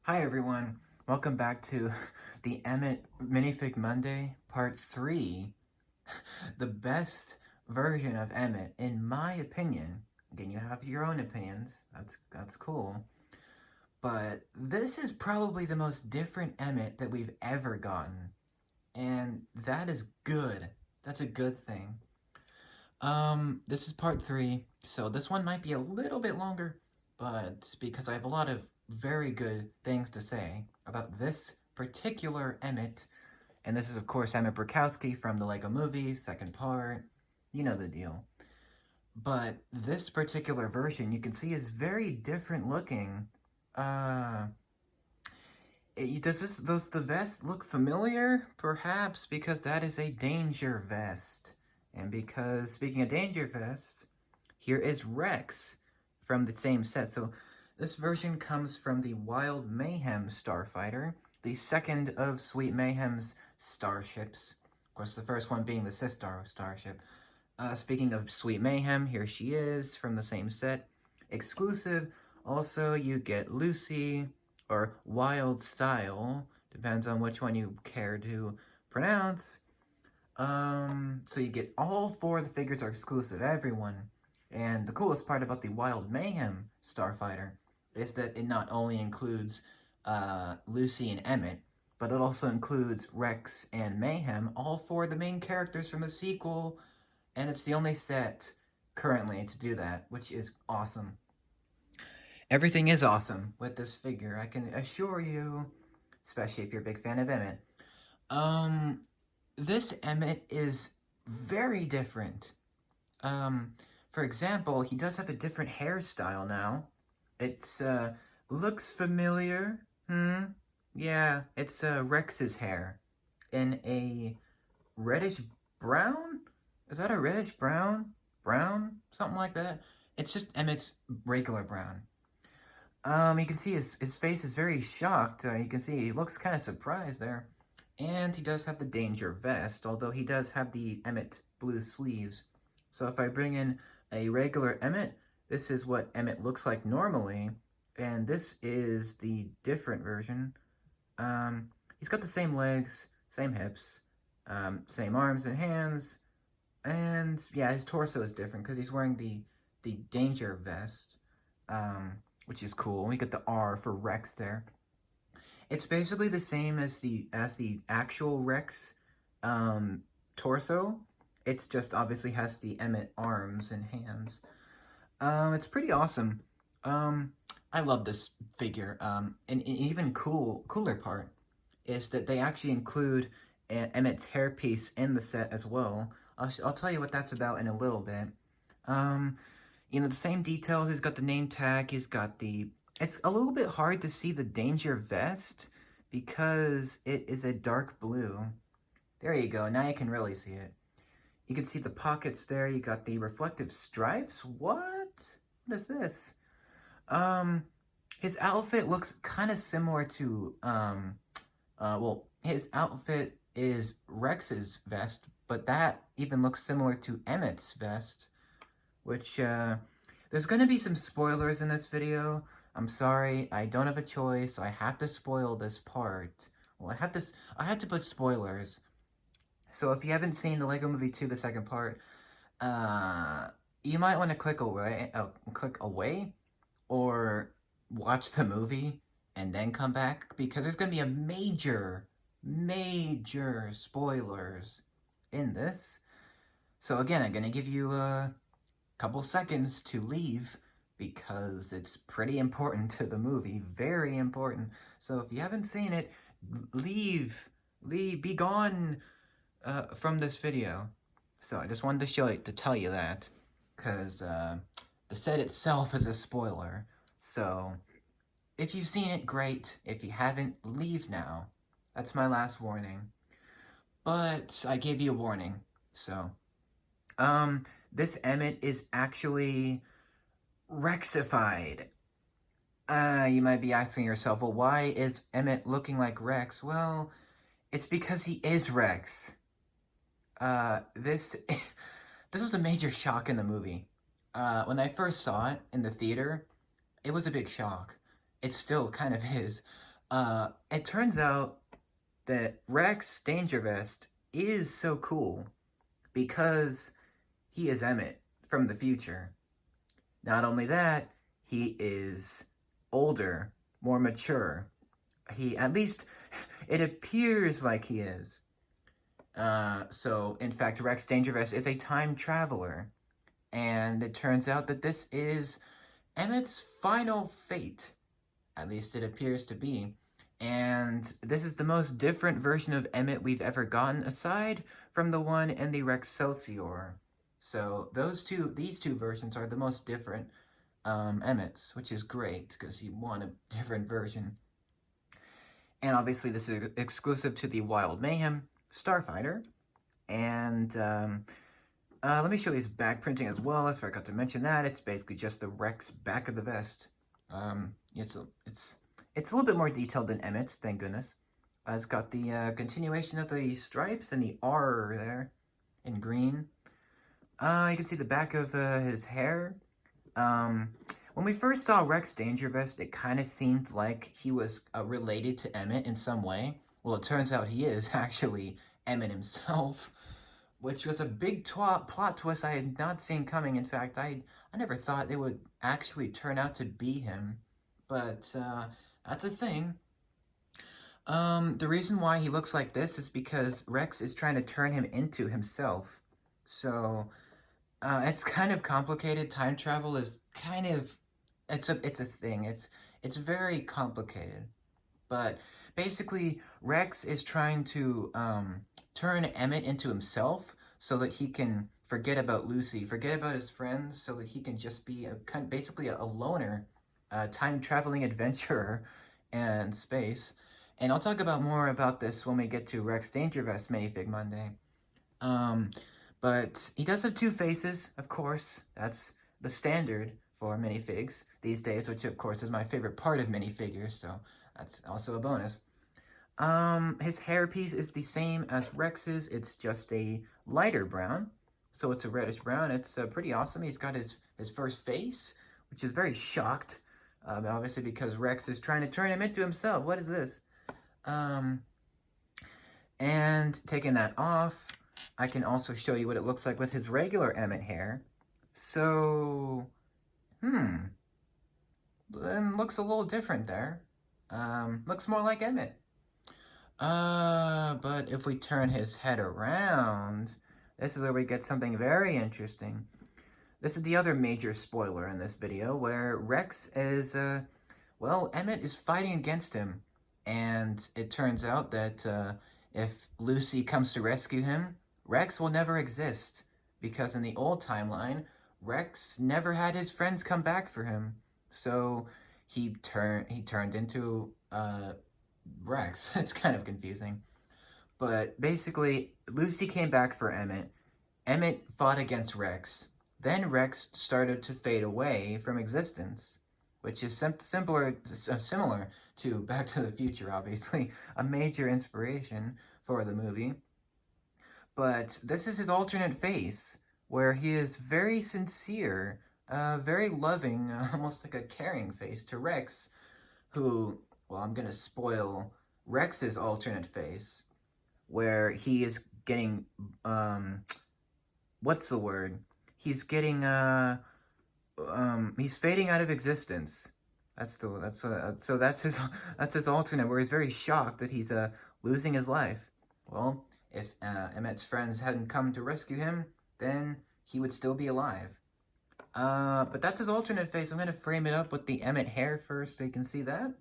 Hi everyone, welcome back to the Emmet Minifig Monday Part 3. The best version of Emmet, in my opinion. Again, you have your own opinions, that's cool. But this is probably the most different Emmet that we've ever gotten. And that is good. That's a good thing. This is part 3, so this one might be a little bit longer, but because I have a lot of very good things to say about this particular Emmet, and this is of course Emmet Burkowski from the Lego Movie, second part, you know the deal. But this particular version, you can see, is very different looking. Does the vest look familiar? Perhaps because that is a danger vest. And because, speaking of danger vest, here is Rex from the same set. So this version comes from the Wild Mayhem Starfighter, the second of Sweet Mayhem's starships. Of course, the first one being the Sistar starship. Speaking of Sweet Mayhem, here she is from the same set. Exclusive, also you get Lucy, or Wyldstyle, depends on which one you care to pronounce. So you get all 4 of the figures are exclusive, everyone. And the coolest part about the Wild Mayhem Starfighter is that it not only includes Lucy and Emmet, but it also includes Rex and Mayhem, all 4 of the main characters from the sequel, and it's the only set currently to do that, which is awesome. Everything is awesome with this figure, I can assure you, especially if you're a big fan of Emmet. This Emmet is very different. For example, he does have a different hairstyle now. It's, looks familiar. Yeah, it's, Rex's hair. In a reddish brown? Is that a reddish brown? Brown? Something like that? It's just Emmet's regular brown. You can see his face is very shocked. You can see he looks kind of surprised there. And he does have the danger vest, although he does have the Emmet blue sleeves. So if I bring in a regular Emmet, this is what Emmet looks like normally. And this is the different version. He's got the same legs, same hips, same arms and hands. And yeah, his torso is different because he's wearing the danger vest, which is cool. We get the R for Rex there. It's basically the same as the actual Rex torso. It's just obviously has the Emmet arms and hands. It's pretty awesome. I love this figure. And even cooler part is that they actually include Emmet's hairpiece in the set as well. I'll tell you what that's about in a little bit. You know, the same details. He's got the name tag. He's got the... It's a little bit hard to see the danger vest because it is a dark blue. There you go. Now you can really see it. You can see the pockets there. You got the reflective stripes. What? What is this? His outfit looks kind of similar to, well, his outfit is Rex's vest, but that even looks similar to Emmet's vest, which, there's gonna be some spoilers in this video. I'm sorry, I don't have a choice. I have to spoil this part. Well, I have to put spoilers. So if you haven't seen the Lego Movie 2, the second part, you might want to click away, or watch the movie and then come back, because there's gonna be a major spoilers in this. So again, I'm gonna give you a couple seconds to leave because it's pretty important to the movie, very important. So if you haven't seen it, leave, be gone from this video. So I just wanted to tell you that, because the set itself is a spoiler. So if you've seen it, great. If you haven't, leave now. That's my last warning. But I gave you a warning, so. This Emmet is actually Rexified. You might be asking yourself, well, why is Emmet looking like Rex? Well, it's because he is Rex. This was a major shock in the movie. When I first saw it in the theater, it was a big shock. It still kind of is. It turns out that Rex Danger Vest is so cool because he is Emmet from the future. Not only that, he is older, more mature. He, at least, it appears like he is. So, in fact, Rex Dangerous is a time traveler. And it turns out that this is Emmet's final fate. At least it appears to be. And this is the most different version of Emmet we've ever gotten, aside from the one in the Rexcelsior. So these two versions are the most different Emmets, which is great because you want a different version. And obviously, this is exclusive to the Wild Mayhem Starfighter. And let me show you his back printing as well. I forgot to mention that. It's basically just the Rex back of the vest. It's a little bit more detailed than Emmet's, thank goodness. It's got the continuation of the stripes and the R there in green. You can see the back of his hair. When we first saw Rex Dangervest, it kind of seemed like he was related to Emmet in some way. Well, it turns out he is actually Emmet himself, which was a big plot twist I had not seen coming. In fact, I never thought it would actually turn out to be him, but that's a thing. The reason why he looks like this is because Rex is trying to turn him into himself. So it's kind of complicated. Time travel is kind of it's a thing. It's very complicated. But basically, Rex is trying to turn Emmet into himself so that he can forget about Lucy, forget about his friends, so that he can just be basically a loner, time-traveling adventurer in space. And I'll talk about more about this when we get to Rex Dangervest Minifig Monday. But he does have two faces, of course. That's the standard for minifigs these days, which of course is my favorite part of minifigures, so that's also a bonus. His hairpiece is the same as Rex's. It's just a lighter brown, so it's a reddish brown. It's pretty awesome. He's got his first face, which is very shocked, obviously because Rex is trying to turn him into himself. What is this? And taking that off, I can also show you what it looks like with his regular Emmet hair. So, then looks a little different there. Looks more like Emmet. But if we turn his head around, this is where we get something very interesting. This is the other major spoiler in this video, where Rex is, well, Emmet is fighting against him. And it turns out that if Lucy comes to rescue him, Rex will never exist. Because in the old timeline, Rex never had his friends come back for him. So he turned into Rex. It's kind of confusing. But basically, Lucy came back for Emmet. Emmet fought against Rex. Then Rex started to fade away from existence, which is similar to Back to the Future, obviously. A major inspiration for the movie. But this is his alternate face, where he is very sincere, very loving, almost like a caring face to Rex, who, well, I'm going to spoil Rex's alternate face, where he is getting, what's the word? He's getting, he's fading out of existence. So that's his alternate, where he's very shocked that he's losing his life. Well, if Emmet's friends hadn't come to rescue him, then he would still be alive. But that's his alternate face. I'm going to frame it up with the Emmet hair first so you can see that.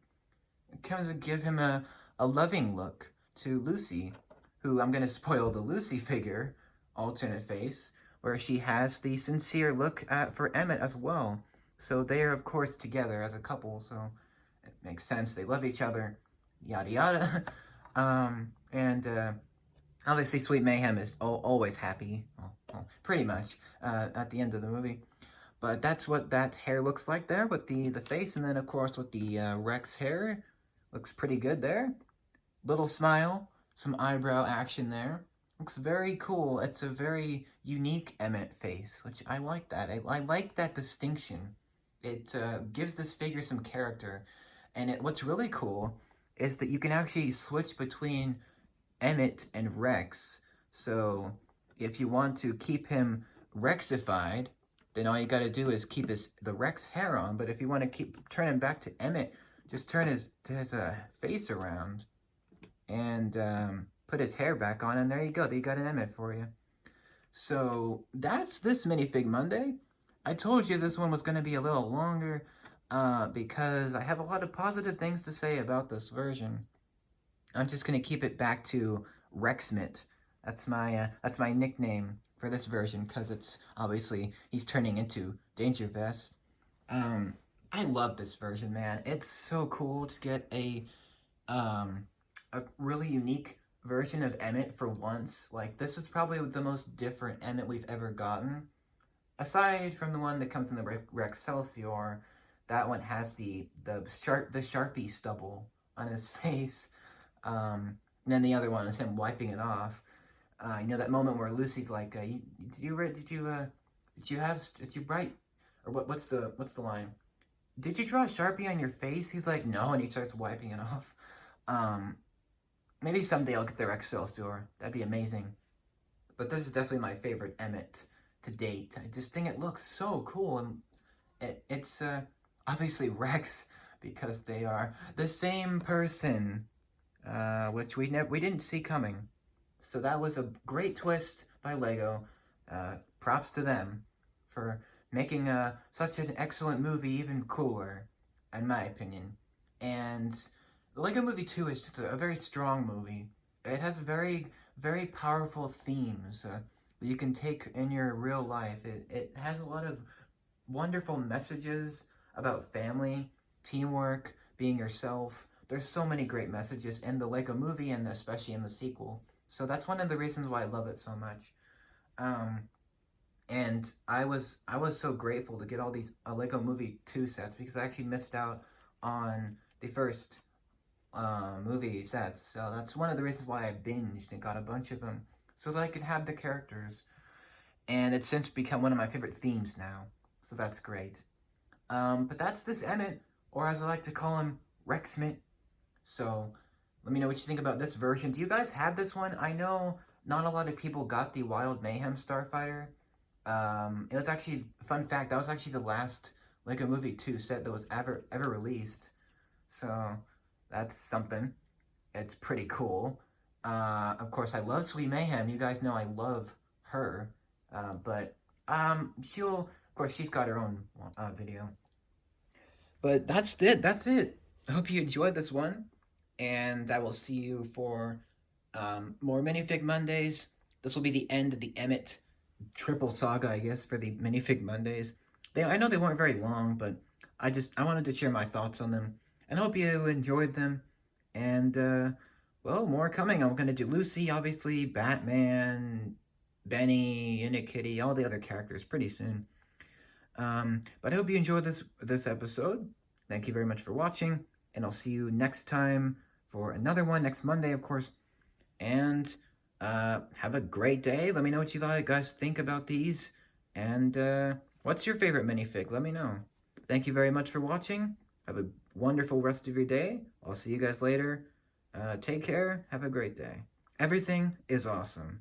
It kind of give him a loving look to Lucy, who I'm going to spoil the Lucy figure, alternate face, where she has the sincere look for Emmet as well. So they are, of course, together as a couple, so it makes sense. They love each other, yada yada. And obviously, Sweet Mayhem is always happy, well, pretty much, at the end of the movie. But that's what that hair looks like there with the face, and then, of course, with the Rex hair. Looks pretty good there. Little smile, some eyebrow action there. Looks very cool. It's a very unique Emmet face, which I like that. I like that distinction. It gives this figure some character. And what's really cool is that you can actually switch between Emmet and Rex. So if you want to keep him Rexified, then all you got to do is keep the Rex hair on. But if you want to turn him back to Emmet, just turn his face around and put his hair back on, and there you go. You got an Emmet for you. So that's this Minifig Monday. I told you this one was going to be a little longer because I have a lot of positive things to say about this version. I'm just going to keep it back to Rexmit. That's my nickname for this version because it's obviously he's turning into Danger Vest. I love this version, man. It's so cool to get a really unique version of Emmet for once. Like, this is probably the most different Emmet we've ever gotten. Aside from the one that comes in the Rexcelsior, that one has the Sharpie stubble on his face. And then the other one is him wiping it off. You know that moment where Lucy's like, "Did you write? Or what's the line? Did you draw a Sharpie on your face?" He's like, "No," and he starts wiping it off. Maybe someday I'll get the Rexcelsior. That'd be amazing. But this is definitely my favorite Emmet to date. I just think it looks so cool, and it's obviously Rex because they are the same person, which we didn't see coming. So that was a great twist by Lego. Props to them for making such an excellent movie even cooler, in my opinion. And the Lego Movie 2 is just a very strong movie. It has very, very powerful themes that you can take in your real life. It has a lot of wonderful messages about family, teamwork, being yourself. There's so many great messages in the Lego Movie and especially in the sequel. So that's one of the reasons why I love it so much. And I was so grateful to get all these Lego Movie 2 sets because I actually missed out on the first movie sets. So that's one of the reasons why I binged and got a bunch of them so that I could have the characters. And it's since become one of my favorite themes now. So that's great. But that's this Emmet, or as I like to call him, Rexmit. So let me know what you think about this version. Do you guys have this one? I know not a lot of people got the Wild Mayhem Starfighter. It was actually, fun fact, that was actually the last Lego Movie 2 set that was ever released. So that's something. It's pretty cool. Of course, I love Sweet Mayhem. You guys know I love her. But of course, she's got her own video. But that's it. I hope you enjoyed this one. And I will see you for more Minifig Mondays. This will be the end of the Emmet triple saga, I guess, for the Minifig Mondays. I know they weren't very long, but I wanted to share my thoughts on them. And I hope you enjoyed them. And, well, more coming. I'm going to do Lucy, obviously, Batman, Benny, Unikitty, all the other characters pretty soon. But I hope you enjoyed this episode. Thank you very much for watching. And I'll see you next time for another one, next Monday, of course. And have a great day. Let me know what you guys think about these. And what's your favorite minifig? Let me know. Thank you very much for watching. Have a wonderful rest of your day. I'll see you guys later. Take care. Have a great day. Everything is awesome.